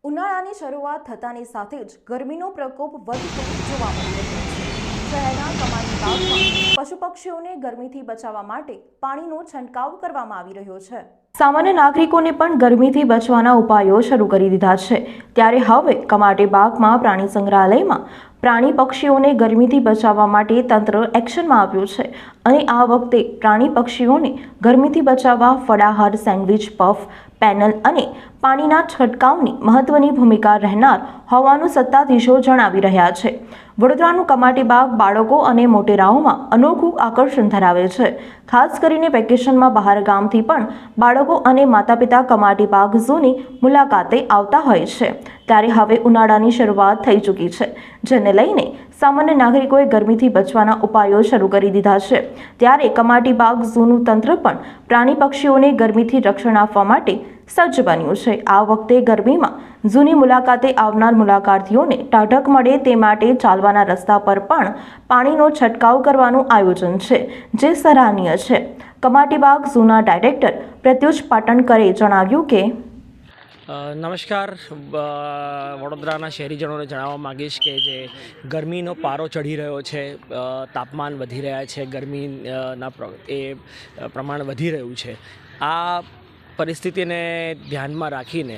ઉનાળાની શરૂઆત થતાની સાથે જ ગરમીનો પ્રકોપ વધતો જોવા મળી રહ્યો છે। શહેરના કમાણી બાગમાં પશુ પક્ષીઓને ગરમીથી બચાવવા માટે પાણીનો છંટકાવ કરવામાં આવી રહ્યો છે। સામાન્ય નાગરિકોને પણ ગરમીથી બચવાના ઉપાયો શરૂ કરી દીધા છે। ત્યારે હવે કમાટી બાગમાં પ્રાણી સંગ્રહાલયમાં પ્રાણી પક્ષીઓને ગરમીથી બચાવવા માટે તંત્ર એક્શનમાં આવ્યું છે અને આ વખતે પ્રાણી પક્ષીઓને ગરમીથી બચાવવા ફળાહાર, સેન્ડવિચ, પફ, પેનલ અને પાણીના છંટકાવની મહત્વની ભૂમિકા રહેનાર હોવાનું સત્તાધીશો જણાવી રહ્યા છે। વડોદરાનું કમાટી બાગ બાળકો અને મોટેરાઓમાં અનોખું આકર્ષણ ધરાવે છે। ખાસ કરીને વેકેશનમાં બહાર ગામથી પણ બાળકો અને માતા-પિતા કમાટી બાગ ઝૂની મુલાકાતે આવતા હોય છે। ત્યારે હવે ઉનાળાની શરૂઆત થઈ ચૂકી છે, જેને લઈને સામાન્ય નાગરિકોએ ગરમીથી બચવાના ઉપાયો શરૂ કરી દીધા છે। ત્યારે કમાટી બાગ ઝૂનું તંત્ર પણ પ્રાણી પક્ષીઓને ગરમીથી રક્ષણ આપવા માટે સજ્જ બન્યું છે। આ વખતે ગરમીમાં ઝૂની મુલાકાતે આવનાર મુલાકાતીઓને ઠંડક મળે તે માટે ચાલવાના રસ્તા પર પણ પાણીનો છંટકાવ કરવાનું આયોજન છે, જે સરાહનીય છે। કમાટી બાગ ઝૂના ડાયરેક્ટર પ્રત્યુષ પાટણકરે જણાવ્યું કે નમસ્કાર, વડોદરાના શહેરીજનોને જણાવવા માગીશ કે જે ગરમીનો પારો ચઢી રહ્યો છે, તાપમાન વધી રહ્યા છે, ગરમીના પ્રમાણ વધી રહ્યું છે। આ પરિસ્થિતિને ધ્યાનમાં રાખીને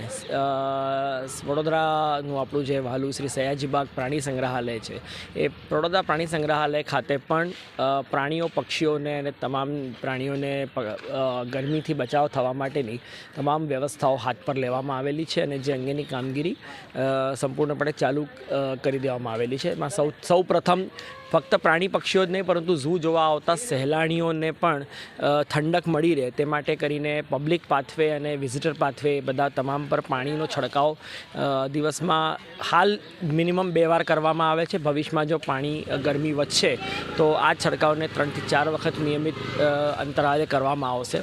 વડોદરાનું આપણું જે વહાલું શ્રી સયાજીબાગ પ્રાણી સંગ્રહાલય છે, એ વડોદરા પ્રાણી સંગ્રહાલય ખાતે પણ પ્રાણીઓ, પક્ષીઓને અને તમામ પ્રાણીઓને ગરમીથી બચાવ થવા માટેની તમામ વ્યવસ્થાઓ હાથ પર લેવામાં આવેલી છે અને જે અંગેની કામગીરી સંપૂર્ણપણે ચાલુ કરી દેવામાં આવેલી છે। એમાં સૌ પ્રથમ ફક્ત પ્રાણી પક્ષીઓ જ નહીં પરંતુ ઝૂ જોવા આવતા સહેલાણીઓને પણ ઠંડક મળી રહે તે માટે કરીને પબ્લિક પાથવે અને વિઝિટર પાથવે બધા તમામ પર પાણીનો છંટકાવ દિવસમાં હાલ મિનિમમ 2 વાર કરવામાં આવે છે। ભવિષ્યમાં જો પાણી ગરમી વધશે તો આ છંટકાવને 3 થી 4 વખત નિયમિત અંતરાલે કરવામાં આવશે।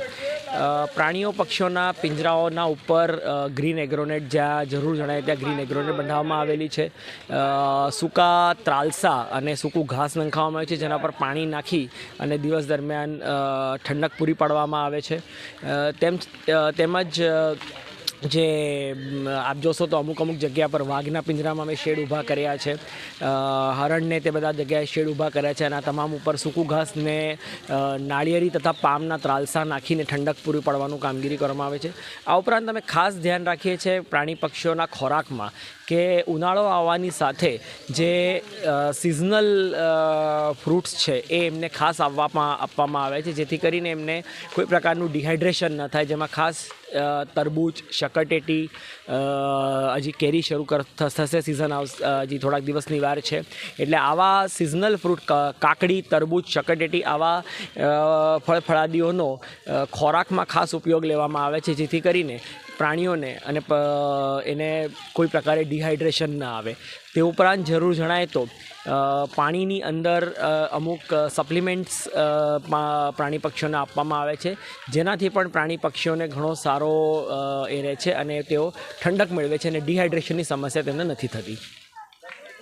પ્રાણીઓ, પક્ષીઓના પિંજરાઓના ઉપર ગ્રીન એગ્રોનેટ જ્યાં જરૂર જણાય ત્યાં ગ્રીન એગ્રોનેટ બનાવવામાં આવેલી છે। સૂકા ત્રાલસા અને સૂકું ઘાસ નંખાવવામાં આવે છે, જેના પર પાણી નાખી અને દિવસ દરમિયાન ઠંડક પૂરી પાડવામાં આવે છે। તેમજ જે આપ જોશો તો અમુક જગ્યા પર વાઘના પિંજરામાં અમે શેડ ઊભા કર્યા છે, હરણને તે બધા જગ્યાએ શેડ ઊભા કર્યા છે અને આ તમામ ઉપર સૂકું ઘાસ ને નાળિયેરી તથા પામના ત્રાલસા નાખીને ઠંડક પૂરી પાડવાનું કામગીરી કરવામાં આવે છે। આ ઉપરાંત અમે ખાસ ધ્યાન રાખીએ છીએ પ્રાણી પક્ષીઓના ખોરાકમાં કે ઉનાળો આવવાની સાથે જે સિઝનલ ફ્રૂટ્સ છે એ એમને ખાસ આપવામાં આવે છે, જેથી કરીને એમને કોઈ પ્રકારનું ડિહાઇડ્રેશન ન થાય। જેમાં ખાસ તરબૂચ, શકરટેટી, હજી કેરી શરૂ થશે, સિઝન હજી થોડાક દિવસની વાર છે, એટલે આવા સિઝનલ ફ્રૂટ કાકડી, તરબૂચ, શકરટેટી આવા ફળફળાદીઓનો ખોરાકમાં ખાસ ઉપયોગ લેવામાં આવે છે, જેથી કરીને પ્રાણીઓને અને એને કોઈ પ્રકારે ડિહાઇડ્રેશન ન આવે। તે ઉપરાંત જરૂર જણાય તો પાણીની અંદર અમુક સપ્લિમેન્ટ્સ પ્રાણી પક્ષીઓને આપવામાં આવે છે, જેનાથી પણ પ્રાણી પક્ષીઓને ઘણો સારો એ રહે છે અને તેઓ ઠંડક મેળવે છે અને ડિહાઇડ્રેશનની સમસ્યા તેમને નથી થતી।